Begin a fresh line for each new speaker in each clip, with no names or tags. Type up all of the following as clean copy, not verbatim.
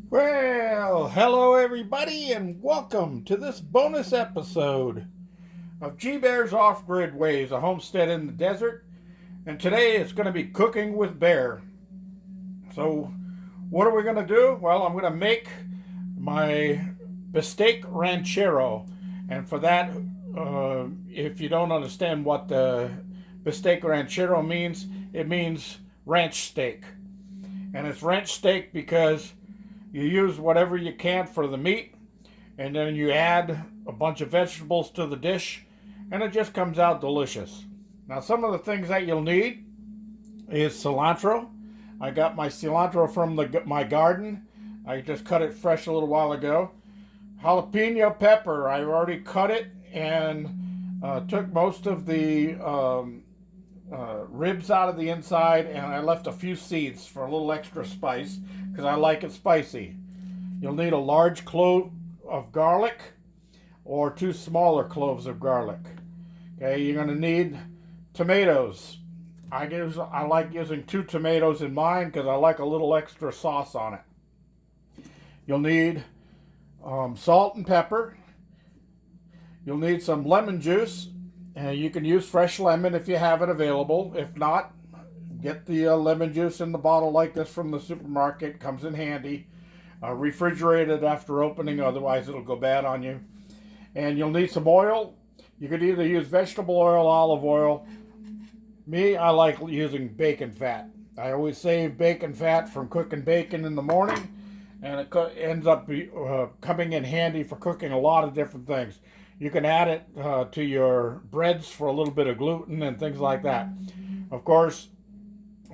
Well, hello everybody, and welcome to this bonus episode of G Bear's Off-Grid Ways, a homestead in the desert. And today it's going to be cooking with Bear. So, what are we going to do? Well, I'm going to make my Bistek Ranchero, and for that, if you don't understand what the Bistek Ranchero means, it means ranch steak, and it's ranch steak because you use whatever you can for the meat, and then you add a bunch of vegetables to the dish, and it just comes out delicious. Now, some of the things that you'll need is cilantro. I got my cilantro from my garden. I just cut it fresh a little while ago. Jalapeno pepper. I already cut it and took most of the ribs out of the inside, and I left a few seeds for a little extra spice because I like it spicy. You'll need a large clove of garlic or two smaller cloves of garlic. Okay, you're going to need tomatoes. I like using 2 tomatoes in mine because I like a little extra sauce on it. You'll need salt and pepper. You'll need some lemon juice. You can use fresh lemon if you have it available. If not, get the lemon juice in the bottle like this from the supermarket. Comes in handy. Refrigerate it after opening, otherwise it'll go bad on you. And you'll need some oil. You could either use vegetable oil, olive oil. Me, I like using bacon fat. I always save bacon fat from cooking bacon in the morning, and it ends up coming in handy for cooking a lot of different things. You can add it to your breads for a little bit of gluten and things like that. Of course,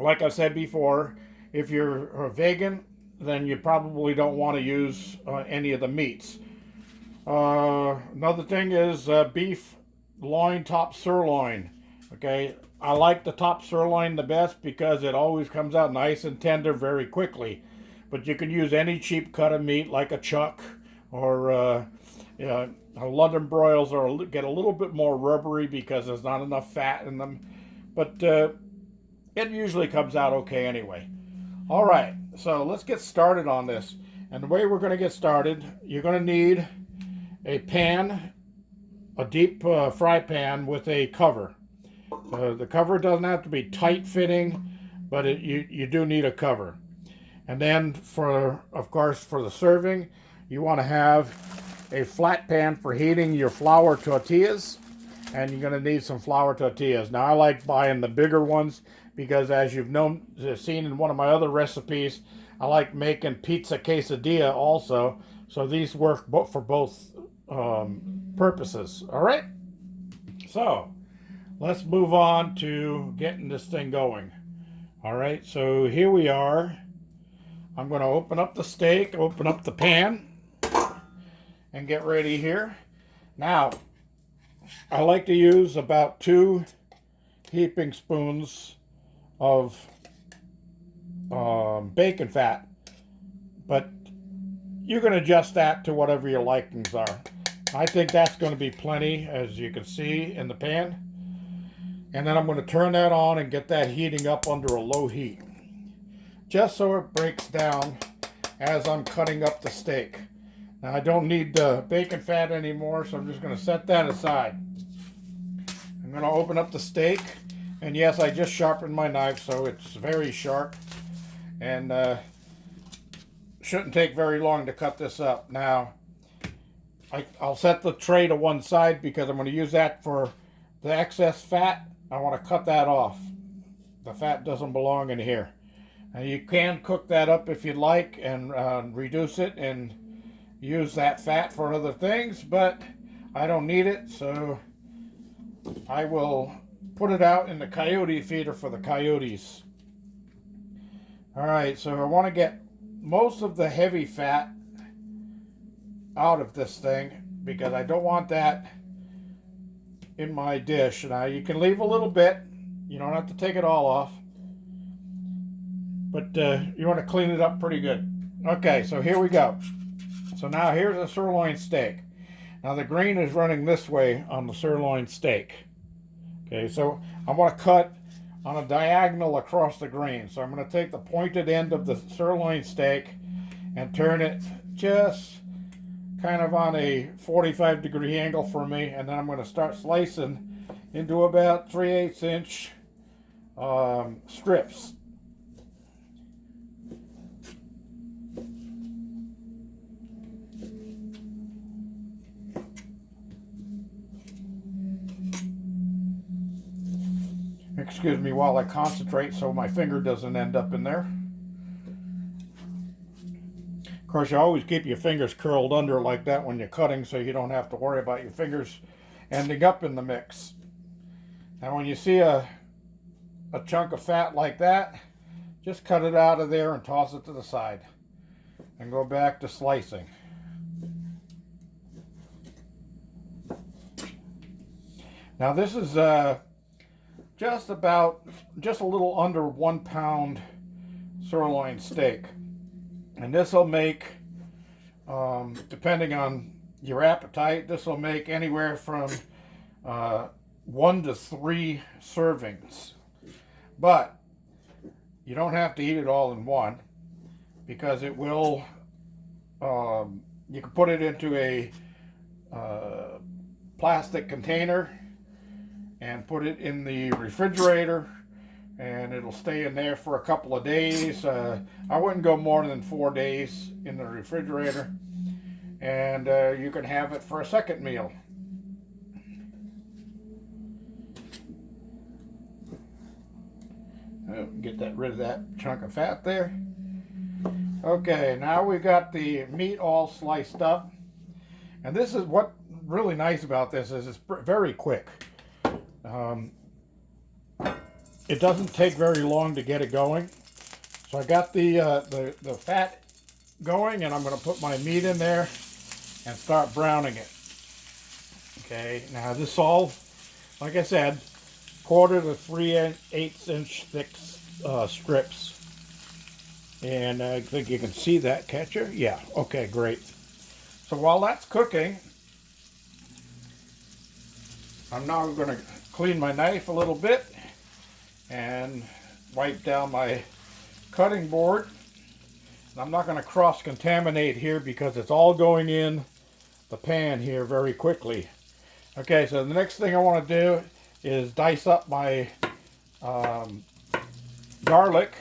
like I said before, if you're a vegan, then you probably don't want to use any of the meats. Another thing is beef loin, top sirloin. Okay, I like the top sirloin the best because it always comes out nice and tender very quickly. But you can use any cheap cut of meat like a chuck or London broils get a little bit more rubbery because there's not enough fat in them. But it usually comes out okay anyway. All right, so let's get started on this. And the way we're going to get started, you're going to need a pan, a deep fry pan with a cover. The cover doesn't have to be tight fitting, but you do need a cover. And then of course, for the serving, you want to have a flat pan for heating your flour tortillas, and you're going to need some flour tortillas. Now, I like buying the bigger ones because, as you've seen in one of my other recipes, I like making pizza quesadilla also. So these work for both purposes. All right. So let's move on to getting this thing going. All right. So here we are. I'm going to open up the steak, open up the pan, and get ready here. Now, I like to use about 2 heaping spoons of bacon fat, but you can adjust that to whatever your likings are. I think that's going to be plenty, as you can see in the pan. And then I'm going to turn that on and get that heating up under a low heat, just so it breaks down as I'm cutting up the steak. Now, I don't need the bacon fat anymore, so I'm just going to set that aside. I'm going to open up the steak, and yes, I just sharpened my knife, so it's very sharp, and shouldn't take very long to cut this up. Now, I'll set the tray to one side because I'm going to use that for the excess fat. I want to cut that off. The fat doesn't belong in here. And you can cook that up if you'd like and reduce it and use that fat for other things, but I don't need it, so I will put it out in the coyote feeder for the coyotes. All right, so I want to get most of the heavy fat out of this thing because I don't want that in my dish. Now, you can leave a little bit. You don't have to take it all off, but you want to clean it up pretty good. Okay, so here we go. So now here's a sirloin steak. Now the grain is running this way on the sirloin steak. Okay, so I want to cut on a diagonal across the grain. So I'm going to take the pointed end of the sirloin steak and turn it just kind of on a 45-degree angle for me, and then I'm going to start slicing into about 3/8 inch strips. Excuse me while I concentrate so my finger doesn't end up in there. Of course, you always keep your fingers curled under like that when you're cutting so you don't have to worry about your fingers ending up in the mix. Now when you see a chunk of fat like that, just cut it out of there and toss it to the side and go back to slicing. Now this is just a little under 1 pound sirloin steak, and this will make, depending on your appetite, this will make anywhere from 1 to 3 servings. But you don't have to eat it all in one, because it will, you can put it into a plastic container and put it in the refrigerator, and it'll stay in there for a couple of days. I wouldn't go more than 4 days in the refrigerator, and you can have it for a second meal. Get rid of that chunk of fat there. Okay, now we got the meat all sliced up, and this is what really nice about this is it's very quick. It doesn't take very long to get it going. So I got the fat going, and I'm going to put my meat in there and start browning it. Okay, now this all, like I said, 1/4 to 3/8 inch thick strips. And I think you can see that, catcher? Yeah, okay, great. So while that's cooking, I'm now going to clean my knife a little bit and wipe down my cutting board. And I'm not going to cross-contaminate here because it's all going in the pan here very quickly. Okay, so the next thing I want to do is dice up my garlic.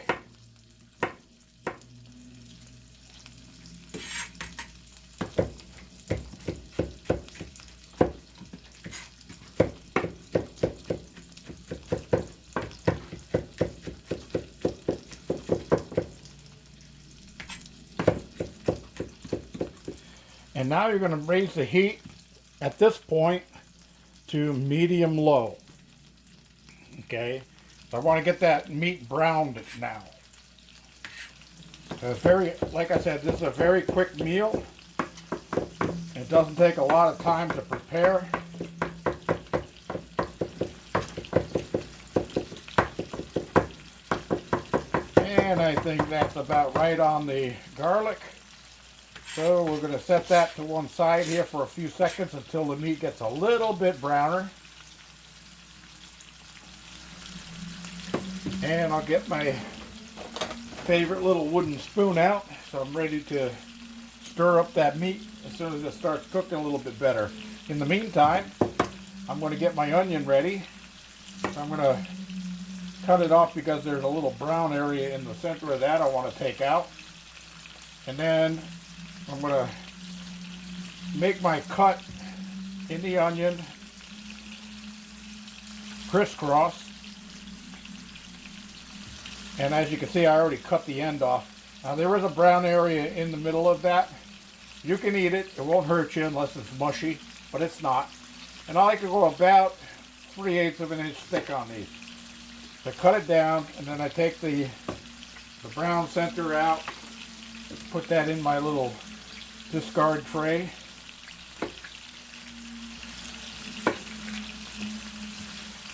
And now you're going to raise the heat at this point to medium low. Okay, so I want to get that meat browned now. So it's very, like I said, this is a very quick meal. It doesn't take a lot of time to prepare. And I think that's about right on the garlic. So we're going to set that to one side here for a few seconds until the meat gets a little bit browner. And I'll get my favorite little wooden spoon out, so I'm ready to stir up that meat as soon as it starts cooking a little bit better. In the meantime, I'm going to get my onion ready. I'm going to cut it off because there's a little brown area in the center of that I want to take out. And then I'm going to make my cut in the onion crisscross. And as you can see, I already cut the end off. Now there is a brown area in the middle of that. You can eat it. It won't hurt you unless it's mushy, but it's not. And I like to go about 3/8 of an inch thick on these. So cut it down, and then I take the brown center out, put that in my little discard tray.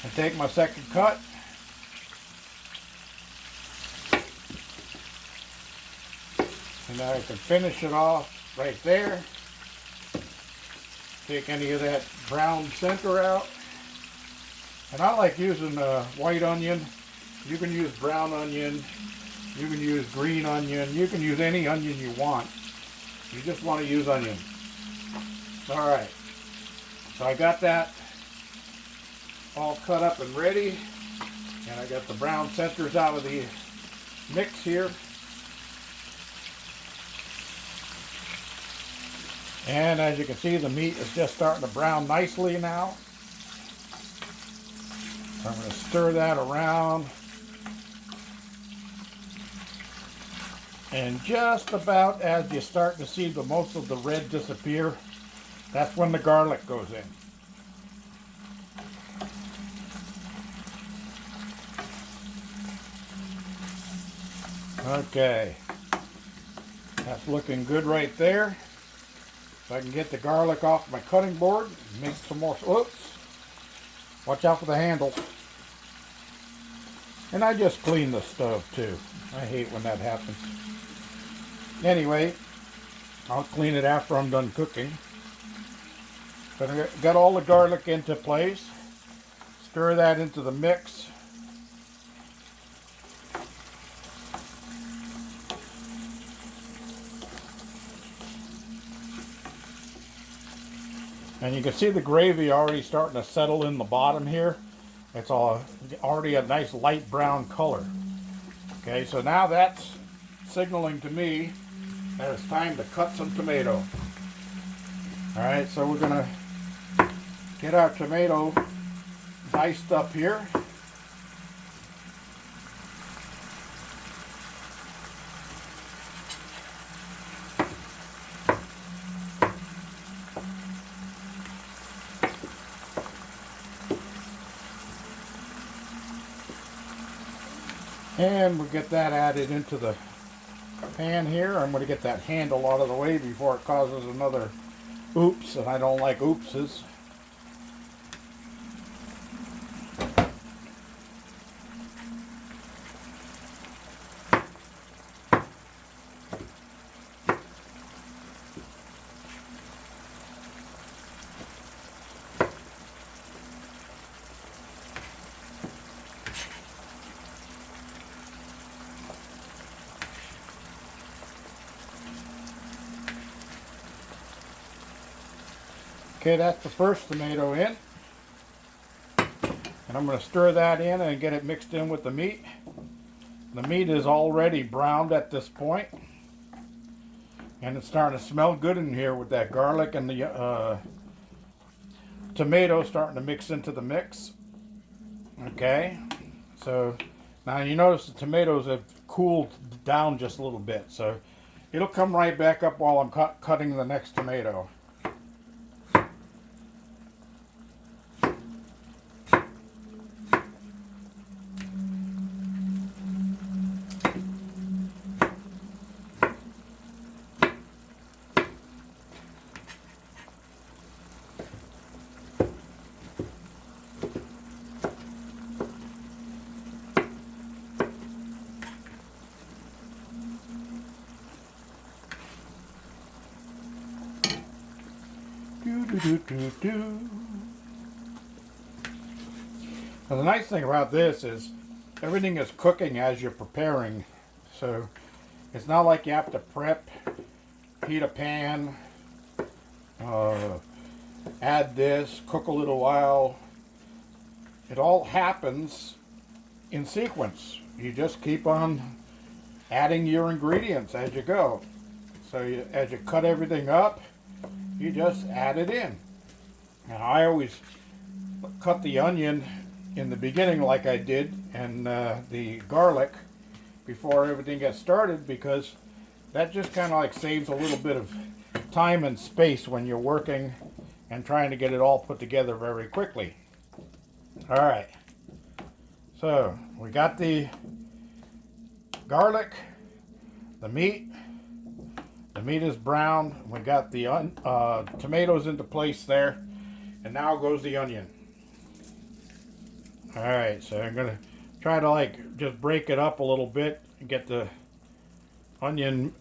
I take my second cut. And now I can finish it off right there. Take any of that brown center out. And I like using white onion. You can use brown onion. You can use green onion. You can use any onion you want. You just want to use onion. All right. So I got that all cut up and ready. And I got the brown centers out of the mix here. And as you can see, the meat is just starting to brown nicely now. I'm going to stir that around. And just about as you start to see the most of the red disappear, that's when the garlic goes in. Okay, that's looking good right there. So I can get the garlic off my cutting board, make some more. Oops, watch out for the handle. And I just clean the stove too. I hate when that happens. Anyway, I'll clean it after I'm done cooking. But I got all the garlic into place. Stir that into the mix. And you can see the gravy already starting to settle in the bottom here. It's already a nice light brown color. Okay, so now that's signaling to me that it's time to cut some tomato. Alright, so we're going to get our tomato diced up here. And we'll get that added into the pan here. I'm going to get that handle out of the way before it causes another oops, and I don't like oopses. Okay, that's the first tomato in. And I'm going to stir that in and get it mixed in with the meat. The meat is already browned at this point. And it's starting to smell good in here with that garlic and the tomato starting to mix into the mix. Okay, so now you notice the tomatoes have cooled down just a little bit. So it'll come right back up while I'm cutting the next tomato. Now the nice thing about this is everything is cooking as you're preparing, so it's not like you have to prep, heat a pan, add this, cook a little while. It all happens in sequence. You just keep on adding your ingredients as you go. So as you cut everything up, you just add it in. Now I always cut the onion in the beginning like I did, and the garlic before everything gets started, because that just kind of like saves a little bit of time and space when you're working and trying to get it all put together very quickly. All right, so we got the garlic, the meat. The meat is brown. We got the tomatoes into place there, and now goes the onion. All right, so I'm gonna try to like just break it up a little bit and get the onion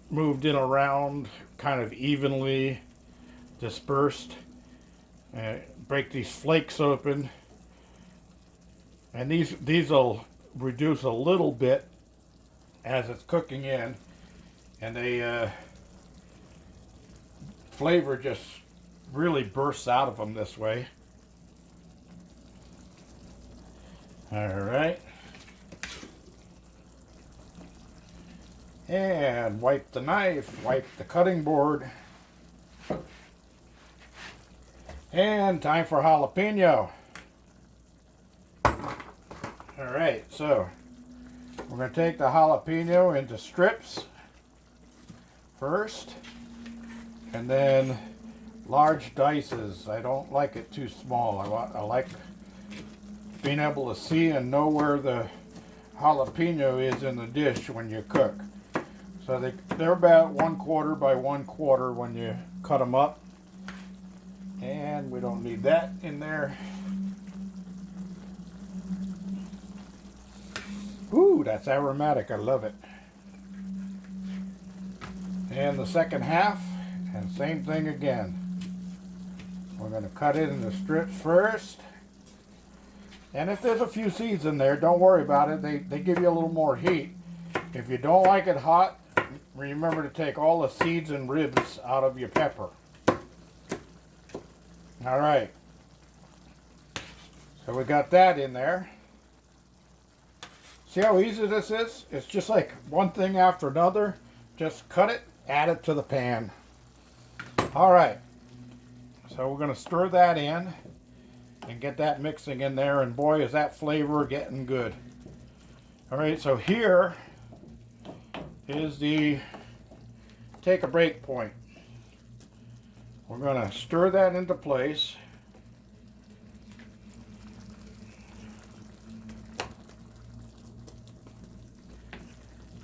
moved in around kind of evenly dispersed. Break these flakes open, and these will reduce a little bit as it's cooking in, and the flavor just really bursts out of them this way. All right. And wipe the knife, wipe the cutting board. And time for jalapeno. All right, so we're going to take the jalapeno into strips first, and then large dices. I don't like it too small. I like being able to see and know where the jalapeno is in the dish when you cook. So they're about 1/4 by 1/4 when you cut them up. And we don't need that in there. Ooh, that's aromatic. I love it. And the second half, and same thing again. We're going to cut it into strips first. And if there's a few seeds in there, don't worry about it. They give you a little more heat. If you don't like it hot, remember to take all the seeds and ribs out of your pepper. All right. So we got that in there. See how easy this is? It's just like one thing after another. Just cut it, add it to the pan. All right. So we're going to stir that in and get that mixing in there. And boy, is that flavor getting good. All right, so here is the take a break point. We're going to stir that into place.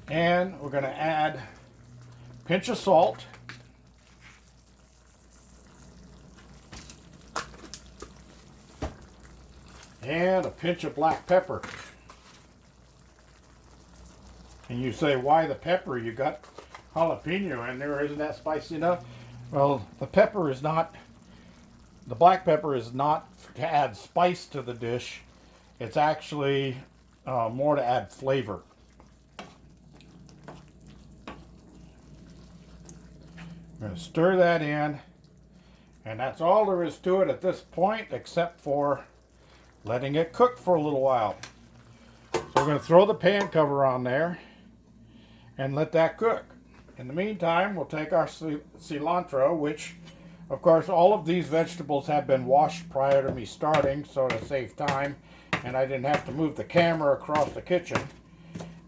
And we're going to add a pinch of salt. And a pinch of black pepper. And you say, why the pepper? You got jalapeno in there. Isn't that spicy enough? Well, the pepper is not, the black pepper is not to add spice to the dish. It's actually more to add flavor. I'm going to stir that in. And that's all there is to it at this point, except for letting it cook for a little while. So we're going to throw the pan cover on there and let that cook. In the meantime, we'll take our cilantro, which, of course, all of these vegetables have been washed prior to me starting, so to save time, and I didn't have to move the camera across the kitchen.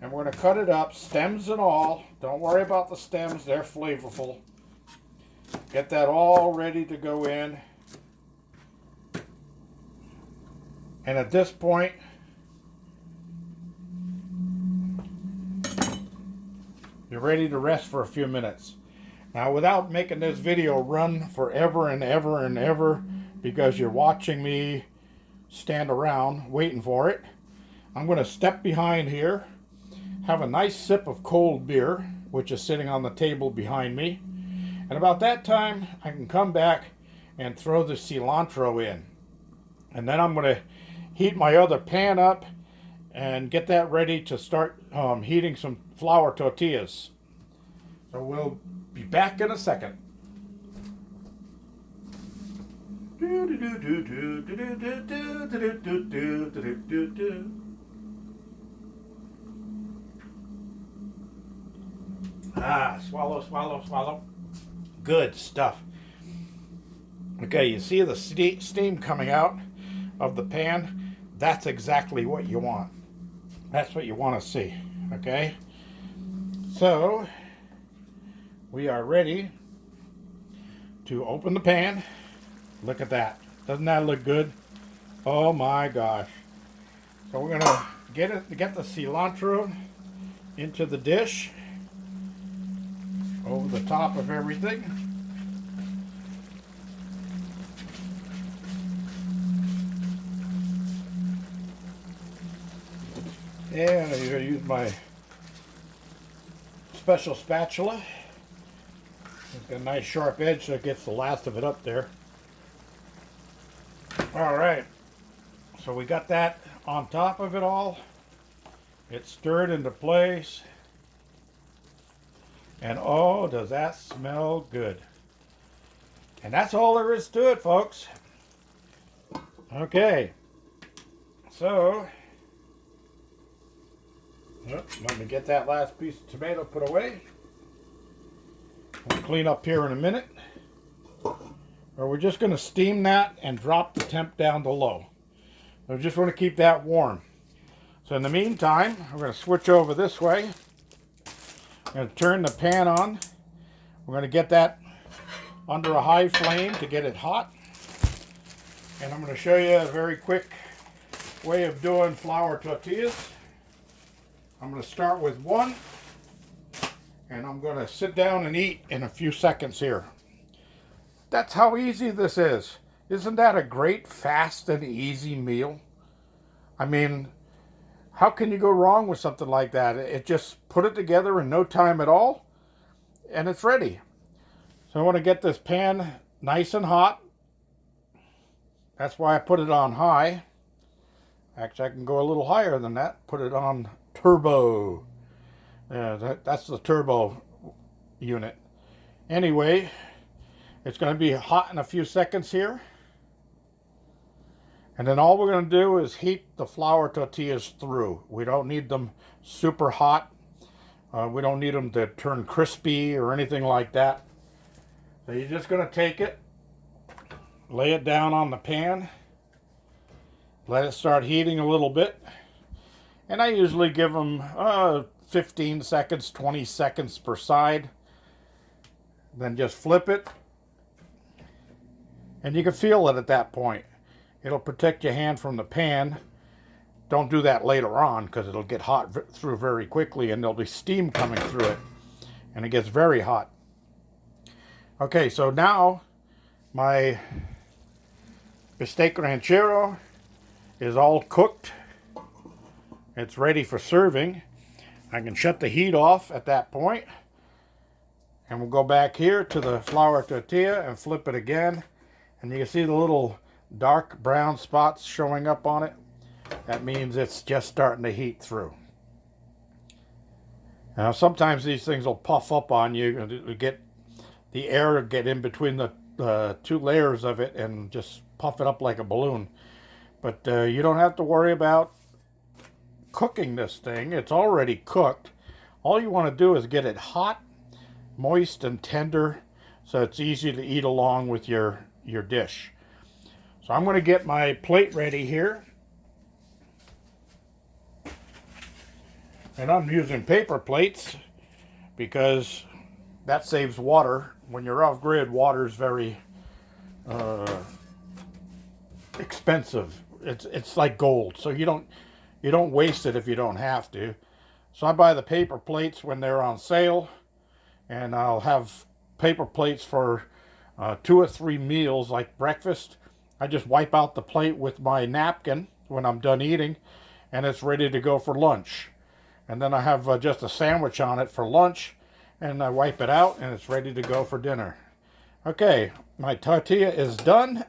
And we're going to cut it up, stems and all. Don't worry about the stems, they're flavorful. Get that all ready to go in. And at this point, you're ready to rest for a few minutes. Now, without making this video run forever and ever and ever, because you're watching me stand around waiting for it, I'm going to step behind here, have a nice sip of cold beer, which is sitting on the table behind me. And about that time, I can come back and throw the cilantro in. And then I'm going to heat my other pan up and get that ready to start heating some flour tortillas. So we'll be back in a second. Ah, swallow, swallow, swallow. Good stuff. Okay, you see the steam coming out of the pan? That's exactly what you want. That's what you want to see. Okay? So, we are ready to open the pan. Look at that. Doesn't that look good? Oh my gosh. So we're going to get the cilantro into the dish over the top of everything. And I'm going to use my special spatula. It's got a nice sharp edge so it gets the last of it up there. Alright, so we got that on top of it all. It's stirred into place. And oh, does that smell good. And that's all there is to it, folks. Okay. So, let me get that last piece of tomato put away. We'll clean up here in a minute. Or we're just going to steam that and drop the temp down to low. I just want to keep that warm. So in the meantime, we're going to switch over this way. I'm going to turn the pan on. We're going to get that under a high flame to get it hot. And I'm going to show you a very quick way of doing flour tortillas. I'm going to start with one. And I'm going to sit down and eat in a few seconds here. That's how easy this is. Isn't that a great, fast, and easy meal? I mean, how can you go wrong with something like that? It just put it together in no time at all, and it's ready. So I want to get this pan nice and hot. That's why I put it on high. Actually, I can go a little higher than that. Put it on turbo. That's the turbo unit. Anyway, it's going to be hot in a few seconds here. And then all we're going to do is heat the flour tortillas through. We don't need them super hot. We don't need them to turn crispy or anything like that. So you're just going to take it, lay it down on the pan, let it start heating a little bit. And I usually give them 15 seconds, 20 seconds per side. Then just flip it. And you can feel it at that point. It'll protect your hand from the pan. Don't do that later on because it'll get hot through very quickly and there'll be steam coming through it. And it gets very hot. Okay, so now my Bistek Ranchero is all cooked. It's ready for serving. I can shut the heat off at that point. And we'll go back here to the flour tortilla and flip it again. And you can see the little dark brown spots showing up on it. That means it's just starting to heat through. Now sometimes these things will puff up on you and get the air to get in between the two layers of it and just puff it up like a balloon. But you don't have to worry about cooking this thing. It's already cooked. All you want to do is get it hot, moist, and tender so it's easy to eat along with your dish. So I'm going to get my plate ready here. And I'm using paper plates because that saves water. When you're off grid, water is very expensive. It's like gold. So you don't waste it if you don't have to. So I buy the paper plates when they're on sale, and I'll have paper plates for 2 or 3 meals like breakfast. I just wipe out the plate with my napkin when I'm done eating, and it's ready to go for lunch. And then I have just a sandwich on it for lunch, and I wipe it out, and it's ready to go for dinner. Okay, my tortilla is done.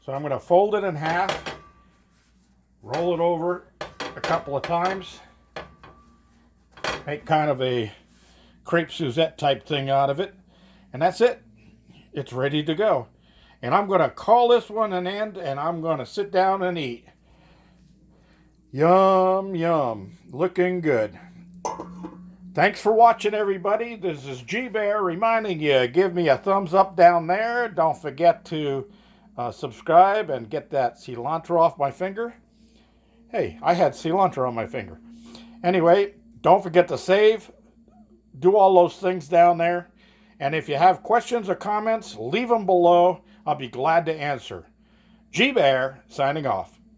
So I'm going to fold it in half, roll it over a couple of times, make kind of a crepe Suzette type thing out of it, and that's it. It's ready to go. And I'm going to call this one an end, and I'm going to sit down and eat. Yum, yum. Looking good. Thanks for watching, everybody. This is G-Bear reminding you, give me a thumbs up down there. Don't forget to subscribe and get that cilantro off my finger. Hey, I had cilantro on my finger. Anyway, don't forget to save. Do all those things down there. And if you have questions or comments, leave them below. I'll be glad to answer. G-Bear signing off.